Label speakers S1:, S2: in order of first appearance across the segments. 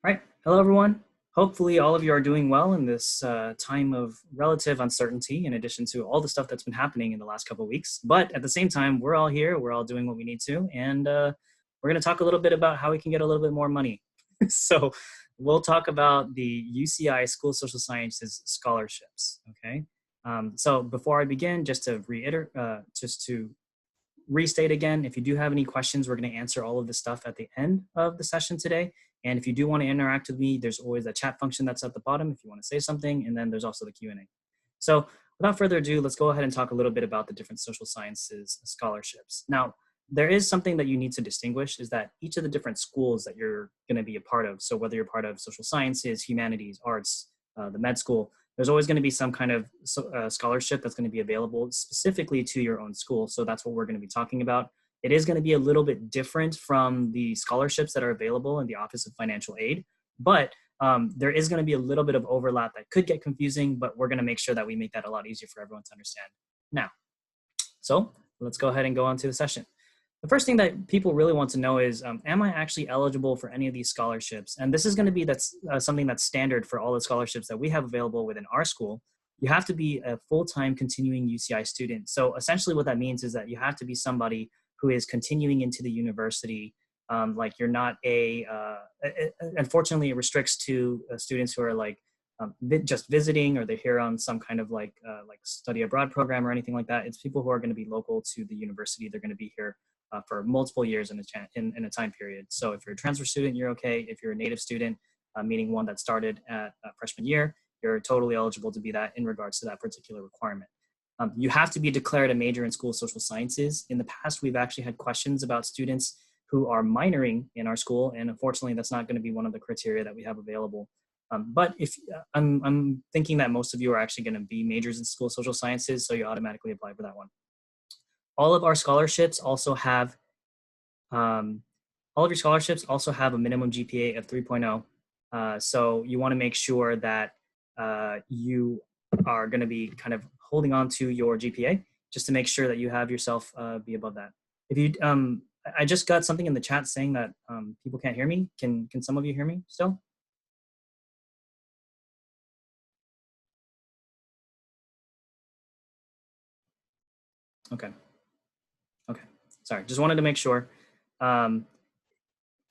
S1: All right. Hello, everyone. Hopefully, all of you are doing well in this time of relative uncertainty, in addition to all the stuff that's been happening in the last couple of weeks. But at the same time, we're all here. We're all doing what we need to. And we're going to talk a little bit about how we can get a little bit more money. So, we'll talk about the UCI School of Social Sciences scholarships. Okay. So, before I begin, just to reiterate, just to restate again, if you do have any questions, we're going to answer all of this stuff at the end of the session today. And if you do want to interact with me, there's always a chat function that's at the bottom if you want to say something. And then there's also the Q&A. So without further ado, let's go ahead and talk a little bit about the different social sciences scholarships. Now, there is something that you need to distinguish is that each of the different schools that you're going to be a part of, so whether you're part of social sciences, humanities, arts, the med school, there's always going to be some kind of scholarship that's going to be available specifically to your own school. So that's what we're going to be talking about. It is going to be a little bit different from the scholarships that are available in the Office of Financial Aid, but there is going to be a little bit of overlap that could get confusing, but we're going to make sure that we make that a lot easier for everyone to understand now. So let's go ahead and go on to the session. The first thing that people really want to know is, am I actually eligible for any of these scholarships? And this is going to be something that's standard for all the scholarships that we have available within our school. You have to be a full-time continuing UCI student. So essentially what that means is that you have to be somebody who is continuing into the university. Like you're not unfortunately it restricts to students who are like just visiting, or they're here on some kind of like study abroad program or anything like that. It's people who are going to be local to the university. They're going to be here for multiple years in a time period. So if you're a transfer student, you're okay. If you're a native student, meaning one that started at freshman year, you're totally eligible to be that in regards to that particular requirement. You have to be declared a major in school of social sciences. In the past, we've actually had questions about students who are minoring in our school, and unfortunately, that's not going to be one of the criteria that we have available. But if I'm thinking that most of you are actually going to be majors in school of social sciences, so you automatically apply for that one. All of our scholarships also have a minimum GPA of 3.0. So you want to make sure that you are going to be kind of holding on to your GPA just to make sure that you have yourself be above that. If you, I just got something in the chat saying that people can't hear me. Can some of you hear me still? Okay. Okay. Sorry. Just wanted to make sure.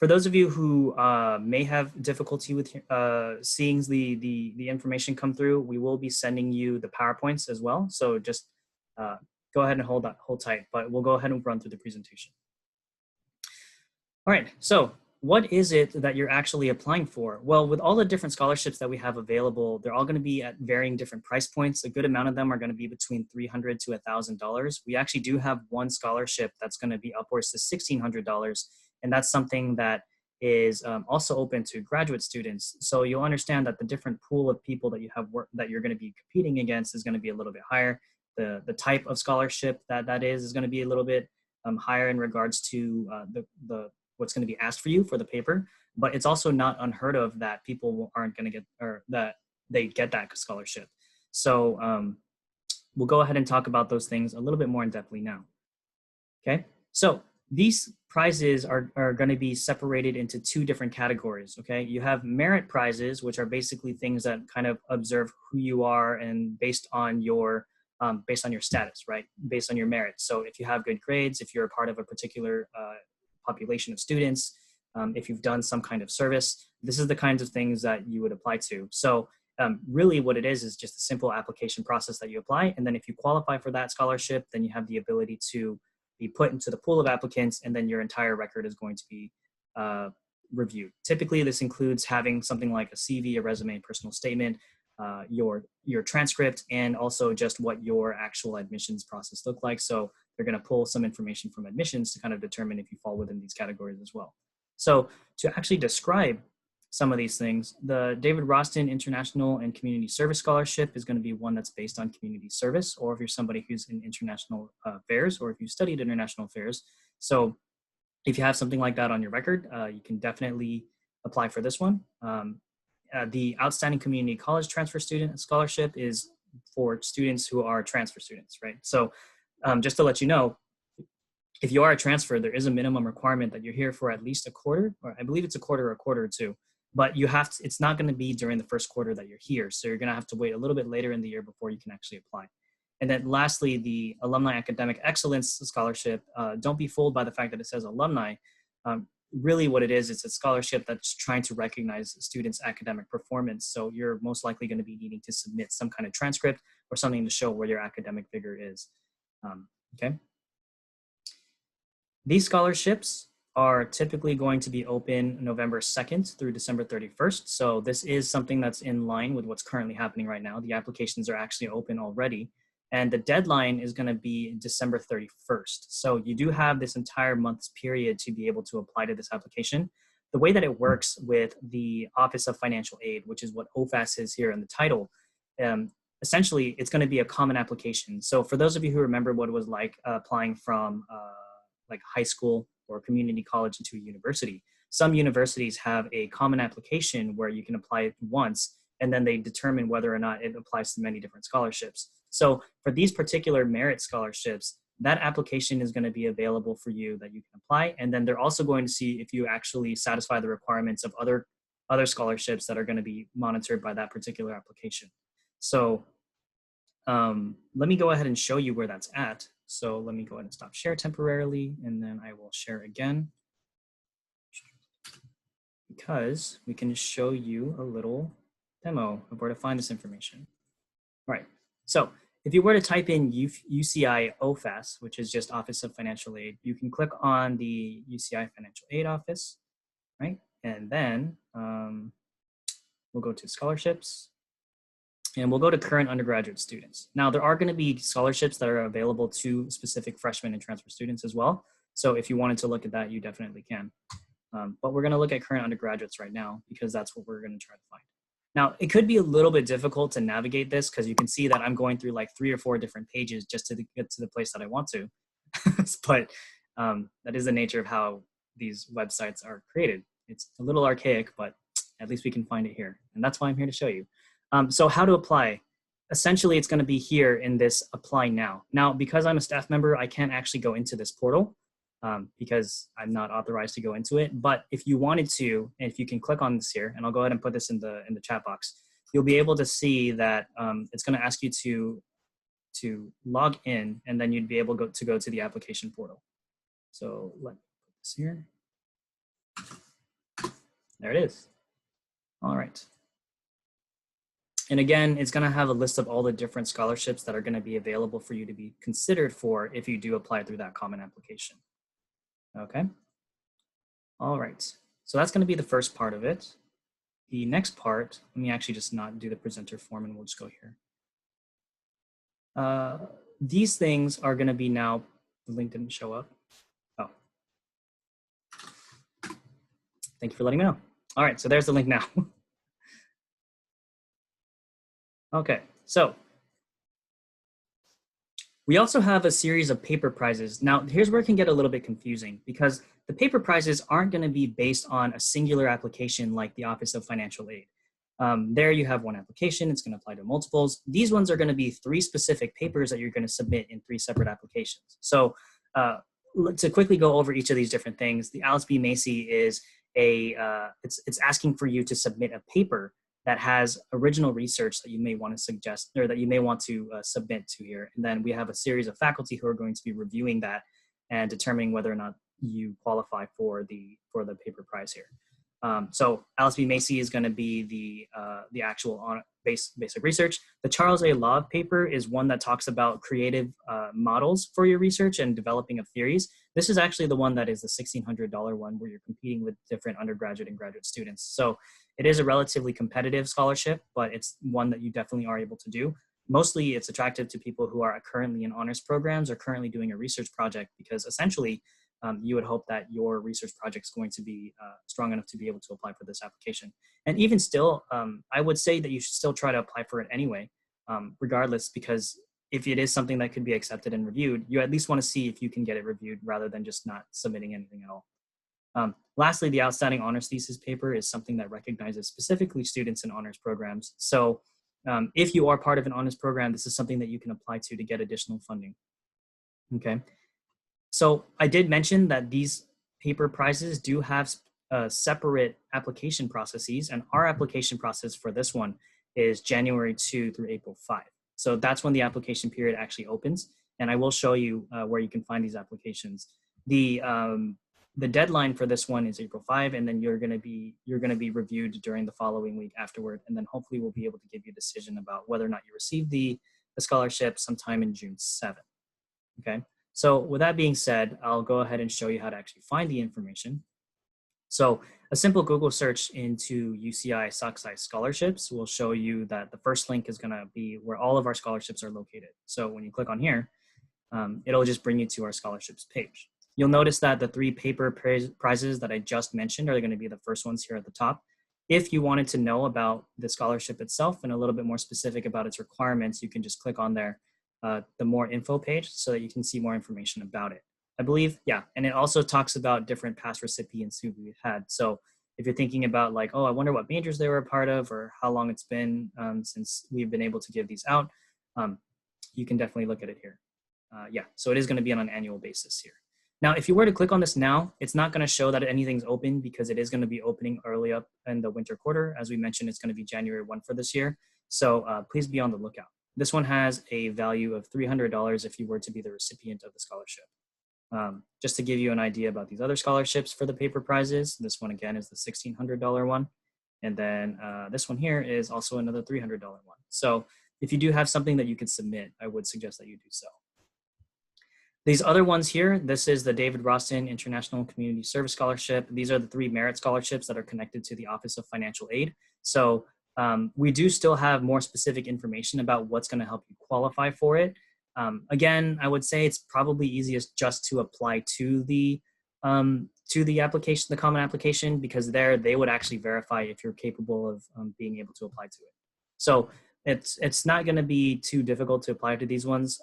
S1: For those of you who may have difficulty with seeing the information come through, we will be sending you the PowerPoints as well. So just go ahead and hold tight, but we'll go ahead and run through the presentation. All right, so what is it that you're actually applying for? Well, with all the different scholarships that we have available, they're all going to be at varying different price points. A good amount of them are going to be between $300 to $1,000. We actually do have one scholarship that's going to be upwards to $1,600, and that's something that is also open to graduate students. So you'll understand that the different pool of people that you have that you're going to be competing against is going to be a little bit higher. The type of scholarship that is going to be a little bit higher in regards to the what's going to be asked for you for the paper, but it's also not unheard of that people aren't going to get, or that they get that scholarship. So we'll go ahead and talk about those things a little bit more in depthly now. Okay, so these prizes are going to be separated into two different categories. Okay, you have merit prizes, which are basically things that kind of observe who you are and based on your status, right? Based on your merit. So if you have good grades, if you're a part of a particular population of students, if you've done some kind of service, this is the kinds of things that you would apply to. So really what it is just a simple application process that you apply. And then if you qualify for that scholarship, then you have the ability to be put into the pool of applicants, and then your entire record is going to be reviewed. Typically, this includes having something like a CV, a resume, personal statement, your transcript, and also just what your actual admissions process looked like. So they're going to pull some information from admissions to kind of determine if you fall within these categories as well. So to actually describe some of these things, the David Roston International and Community Service Scholarship is going to be one that's based on community service, or if you're somebody who's in international affairs, or if you studied international affairs. So if you have something like that on your record, you can definitely apply for this one. The Outstanding Community College Transfer Student Scholarship is for students who are transfer students, right? So just to let you know, if you are a transfer, there is a minimum requirement that you're here for at least a quarter, or I believe it's a quarter or two. but you have to, it's not going to be during the first quarter that you're here. So you're going to have to wait a little bit later in the year before you can actually apply. And then lastly, the Alumni Academic Excellence Scholarship. Don't be fooled by the fact that it says alumni. Really what it is, it's a scholarship that's trying to recognize students' academic performance. So you're most likely going to be needing to submit some kind of transcript or something to show where your academic vigor is. Okay. These scholarships are typically going to be open November 2nd through December 31st. So this is something that's in line with what's currently happening right now. The applications are actually open already. And the deadline is going to be December 31st. So you do have this entire month's period to be able to apply to this application. The way that it works with the Office of Financial Aid, which is what OFAS is here in the title, essentially it's going to be a common application. So for those of you who remember what it was like applying from like high school or community college into a university, some universities have a common application where you can apply it once and then they determine whether or not it applies to many different scholarships. So for these particular merit scholarships, that application is going to be available for you that you can apply. And then they're also going to see if you actually satisfy the requirements of other scholarships that are going to be monitored by that particular application. So let me go ahead and show you where that's at. So let me go ahead and stop share temporarily, and then I will share again, because we can show you a little demo of where to find this information. All right. So if you were to type in UCI OFAS, which is just Office of Financial Aid, you can click on the UCI Financial Aid Office, right? And then we'll go to scholarships and we'll go to current undergraduate students. Now there are going to be scholarships that are available to specific freshmen and transfer students as well. So if you wanted to look at that, you definitely can. But we're going to look at current undergraduates right now because that's what we're going to try to find. Now, it could be a little bit difficult to navigate this because you can see that I'm going through like 3 or 4 different pages just to get to the place that I want to. But that is the nature of how these websites are created. It's a little archaic, but at least we can find it here. And that's why I'm here to show you. So how to apply. Essentially, it's going to be here in this apply now. Now, because I'm a staff member, I can't actually go into this portal because I'm not authorized to go into it. But if you wanted to, and if you can click on this here, and I'll go ahead and put this in the chat box, you'll be able to see that it's going to ask you to log in, and then you'd be able to go to the application portal. So let me put this here. There it is. All right. And again, it's going to have a list of all the different scholarships that are going to be available for you to be considered for if you do apply through that common application. Okay. All right. So that's going to be the first part of it. The next part, let me actually just not do the presenter form and we'll just go here. These things are going to be now, the link didn't show up. Oh. Thank you for letting me know. All right, so there's the link now. Okay, so we also have a series of paper prizes. Now, here's where it can get a little bit confusing because the paper prizes aren't going to be based on a singular application like the Office of Financial Aid. There you have one application, it's going to apply to multiples. These ones are going to be 3 specific papers that you're going to submit in 3 separate applications. So to quickly go over each of these different things, the Alice B. Macy is it's asking for you to submit a paper that has original research that you may want to suggest or that you may want to submit to here. And then we have a series of faculty who are going to be reviewing that and determining whether or not you qualify for the paper prize here. So Alice B. Macy is going to be the actual basic research. The Charles A. Love paper is one that talks about creative models for your research and developing of theories. This is actually the one that is the $1,600 one where you're competing with different undergraduate and graduate students. So it is a relatively competitive scholarship, but it's one that you definitely are able to do. Mostly it's attractive to people who are currently in honors programs or currently doing a research project because essentially you would hope that your research project is going to be strong enough to be able to apply for this application. And even still, I would say that you should still try to apply for it anyway, regardless, because if it is something that could be accepted and reviewed, you at least want to see if you can get it reviewed rather than just not submitting anything at all. Lastly, the outstanding honors thesis paper is something that recognizes specifically students in honors programs. So if you are part of an honors program, this is something that you can apply to get additional funding. Okay. So I did mention that these paper prizes do have separate application processes, and our application process for this one is January 2 through April 5. So that's when the application period actually opens, and I will show you where you can find these applications. The deadline for this one is April 5, and then you're going to be reviewed during the following week afterward, and then hopefully we'll be able to give you a decision about whether or not you receive the scholarship sometime in June 7th. Okay, so with that being said, I'll go ahead and show you how to actually find the information. So a simple Google search into UCI Sockeye scholarships will show you that the first link is going to be where all of our scholarships are located. So when you click on here, it'll just bring you to our scholarships page. You'll notice that the 3 paper prizes that I just mentioned are going to be the first ones here at the top. If you wanted to know about the scholarship itself and a little bit more specific about its requirements, you can just click on there, the more info page, so that you can see more information about it. I believe, yeah, and it also talks about different past recipients who we've had. So if you're thinking about like, oh, I wonder what majors they were a part of or how long it's been since we've been able to give these out, you can definitely look at it here. Yeah, so it is going to be on an annual basis here. Now, if you were to click on this now, it's not going to show that anything's open because it is going to be opening early up in the winter quarter. As we mentioned, it's going to be January 1 for this year. So please be on the lookout. This one has a value of $300 if you were to be the recipient of the scholarship. Just to give you an idea about these other scholarships for the paper prizes, this one again is the $1,600 one. And then this one here is also another $300 one. So if you do have something that you could submit, I would suggest that you do so. These other ones here, this is the David Roston International Community Service Scholarship. These are the 3 merit scholarships that are connected to the Office of Financial Aid. So we do still have more specific information about what's going to help you qualify for it. Again, I would say it's probably easiest just to apply to the application, the common application, because there they would actually verify if you're capable of being able to apply to it. So it's not going to be too difficult to apply to these ones.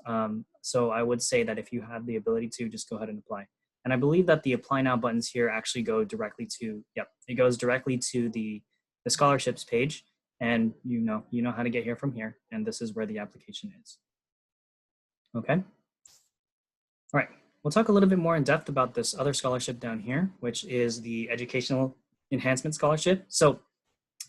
S1: So I would say that if you have the ability to, just go ahead and apply. And I believe that the apply now buttons here actually go directly to, yep, it goes directly to the scholarships page, and you know how to get here from here. And this is where the application is. Okay. All right. We'll talk a little bit more in depth about this other scholarship down here, which is the Educational Enhancement Scholarship. So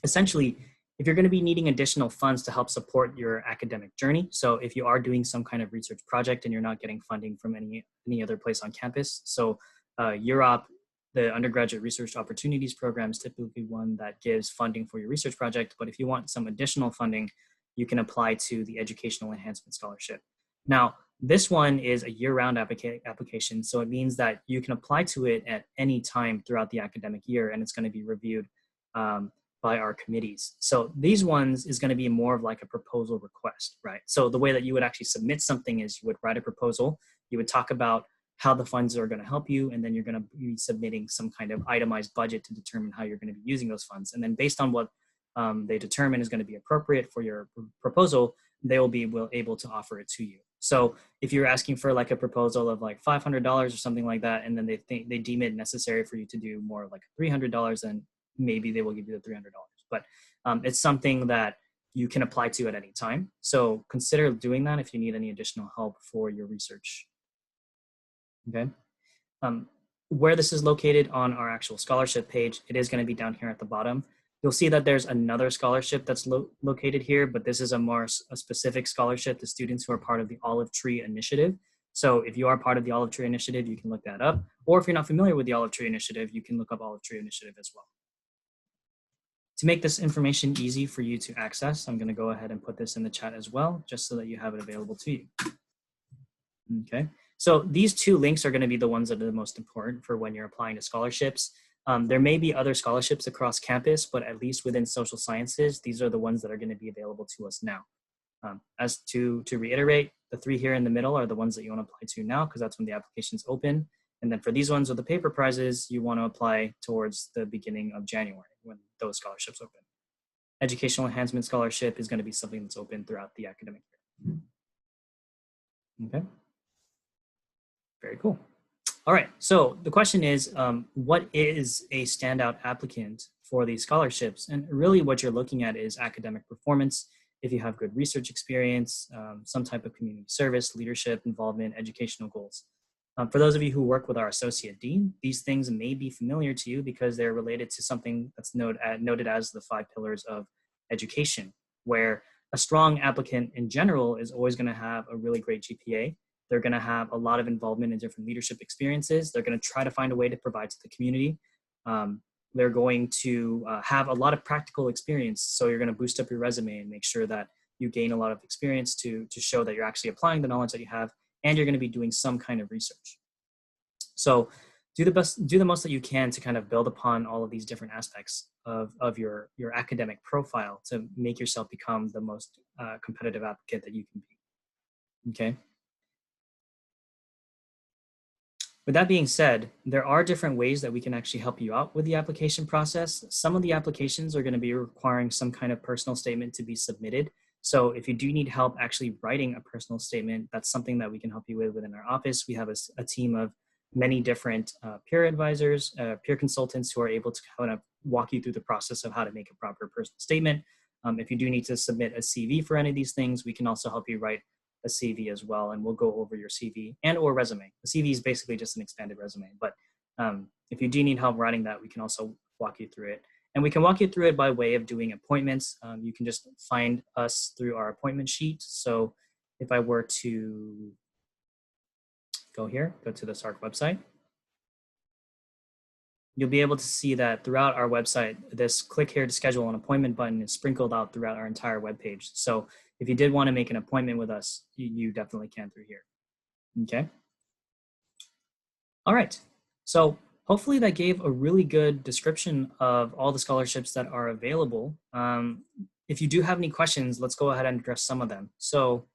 S1: essentially, if you're going to be needing additional funds to help support your academic journey, so if you are doing some kind of research project and you're not getting funding from any other place on campus, so UROP, the Undergraduate Research Opportunities Program, is typically one that gives funding for your research project. But if you want some additional funding, you can apply to the Educational Enhancement Scholarship. Now, this one is a year-round application, so it means that you can apply to it at any time throughout the academic year, and it's going to be reviewed by our committees. So these ones is going to be more of like a proposal request, right? So the way that you would actually submit something is you would write a proposal, you would talk about how the funds are going to help you, and then you're going to be submitting some kind of itemized budget to determine how you're going to be using those funds. And then based on what they determine is going to be appropriate for your proposal, they will be able to offer it to you. So if you're asking for like a proposal of like $500 or something like that, and then they deem it necessary for you to do more like $300, then maybe they will give you the $300. But it's something that you can apply to at any time. So consider doing that if you need any additional help for your research. Okay. Where this is located on our actual scholarship page, it is going to be down here at the bottom. You'll see that there's another scholarship that's located here, but this is a specific scholarship to students who are part of the Olive Tree Initiative. So if you are part of the Olive Tree Initiative, you can look that up. Or if you're not familiar with the Olive Tree Initiative, you can look up Olive Tree Initiative as well. To make this information easy for you to access, I'm going to go ahead and put this in the chat as well, just so that you have it available to you. Okay, so these 2 links are going to be the ones that are the most important for when you're applying to scholarships. There may be other scholarships across campus, but at least within social sciences, these are the ones that are going to be available to us now. As to reiterate, the 3 here in the middle are the ones that you want to apply to now, because that's when the application's open. And then for these ones with the paper prizes, you want to apply towards the beginning of January when those scholarships open. Educational Enhancement Scholarship is going to be something that's open throughout the academic year. Okay. Very cool. All right, so the question is, what is a standout applicant for these scholarships? And really what you're looking at is academic performance, if you have good research experience, some type of community service, leadership, involvement, educational goals. For those of you who work with our associate dean, these things may be familiar to you because they're related to something that's noted as the 5 pillars of education, where a strong applicant in general is always going to have a really great GPA. They're going to have a lot of involvement in different leadership experiences. They're going to try to find a way to provide to the community. They're going to have a lot of practical experience. So you're going to boost up your resume and make sure that you gain a lot of experience to show that you're actually applying the knowledge that you have, and you're going to be doing some kind of research. So do the most that you can to kind of build upon all of these different aspects of your academic profile to make yourself become the most competitive applicant that you can be. Okay. With that being said, there are different ways that we can actually help you out with the application process. Some of the applications are going to be requiring some kind of personal statement to be submitted. So if you do need help actually writing a personal statement, that's something that we can help you with within our office. We have a team of many different peer advisors, peer consultants who are able to kind of walk you through the process of how to make a proper personal statement. If you do need to submit a CV for any of these things, we can also help you write a CV as well, and we'll go over your CV and or resume. The CV is basically just an expanded resume, but if you do need help writing that, we can also walk you through it. And we can walk you through it by way of doing appointments. You can just find us through our appointment sheet. So if I were to go here, go to the SARC website, you'll be able to see that throughout our website, this click here to schedule an appointment button is sprinkled out throughout our entire webpage. So if you did want to make an appointment with us, you definitely can through here. Okay. All right. So hopefully that gave a really good description of all the scholarships that are available. If you do have any questions, let's go ahead and address some of them. So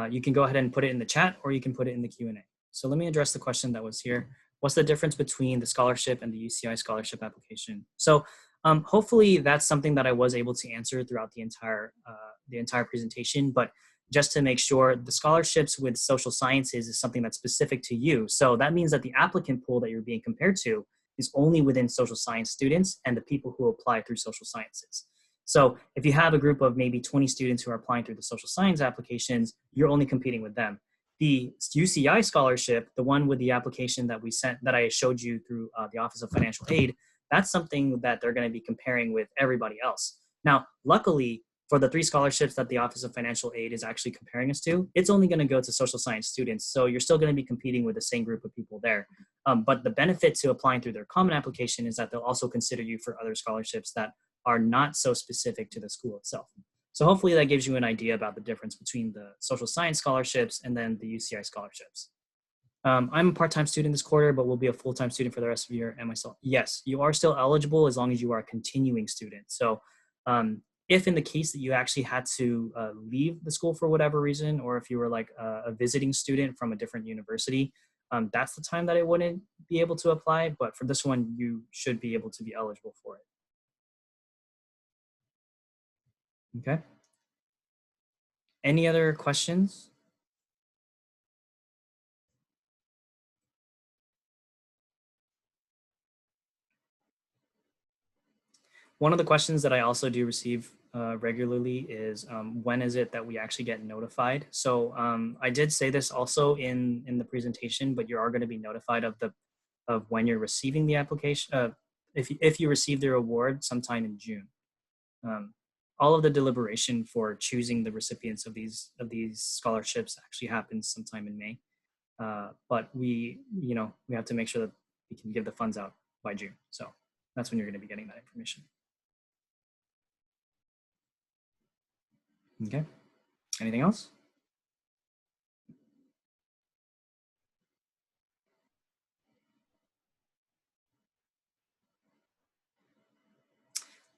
S1: you can go ahead and put it in the chat, or you can put it in the Q&A. So let me address the question that was here. What's the difference between the scholarship and the UCI scholarship application? So hopefully that's something that I was able to answer throughout the entire presentation, but just to make sure, the scholarships with social sciences is something that's specific to you. So that means that the applicant pool that you're being compared to is only within social science students and the people who apply through social sciences. So if you have a group of maybe 20 students who are applying through the social science applications, you're only competing with them. The UCI scholarship, the one with the application that we sent, that I showed you through the Office of Financial Aid, that's something that they're going to be comparing with everybody else. Now, luckily, for the 3 scholarships that the Office of Financial Aid is actually comparing us to, it's only going to go to social science students. So you're still going to be competing with the same group of people there. But the benefit to applying through their common application is that they'll also consider you for other scholarships that are not so specific to the school itself. So hopefully that gives you an idea about the difference between the social science scholarships and then the UCI scholarships. I'm a part-time student this quarter, but will be a full-time student for the rest of the year. And myself, yes, you are still eligible as long as you are a continuing student. So if in the case that you actually had to leave the school for whatever reason, or if you were like a visiting student from a different university, that's the time that it wouldn't be able to apply. But for this one, you should be able to be eligible for it. Okay. Any other questions? One of the questions that I also do receive regularly is when is it that we actually get notified? So I did say this also in the presentation, but you are going to be notified of when you're receiving the application. If you receive the award sometime in June. All of the deliberation for choosing the recipients of these scholarships actually happens sometime in May. But we have to make sure that we can give the funds out by June. So that's when you're going to be getting that information. Okay. Anything else?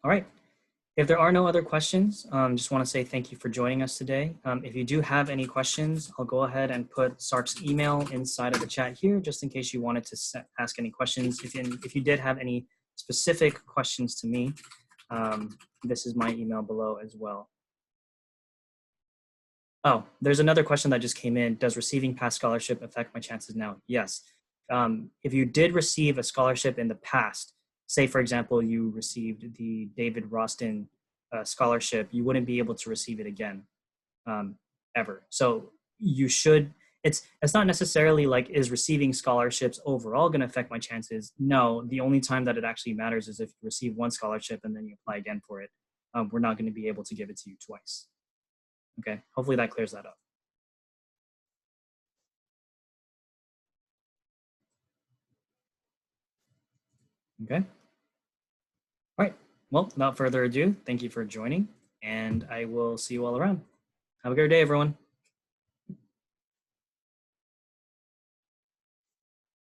S1: All right. If there are no other questions, just want to say thank you for joining us today. If you do have any questions, I'll go ahead and put Sark's email inside of the chat here, just in case you wanted to ask any questions. If you did have any specific questions to me, this is my email below as well. Oh, there's another question that just came in. Does receiving past scholarship affect my chances now? Yes. If you did receive a scholarship in the past, say, for example, you received the David Roston scholarship, you wouldn't be able to receive it again, ever. So you should, it's not necessarily like, is receiving scholarships overall going to affect my chances? No, the only time that it actually matters is if you receive one scholarship and then you apply again for it. We're not going to be able to give it to you twice. Okay, hopefully that clears that up. Okay. All right. Well, without further ado, thank you for joining, and I will see you all around. Have a great day, everyone.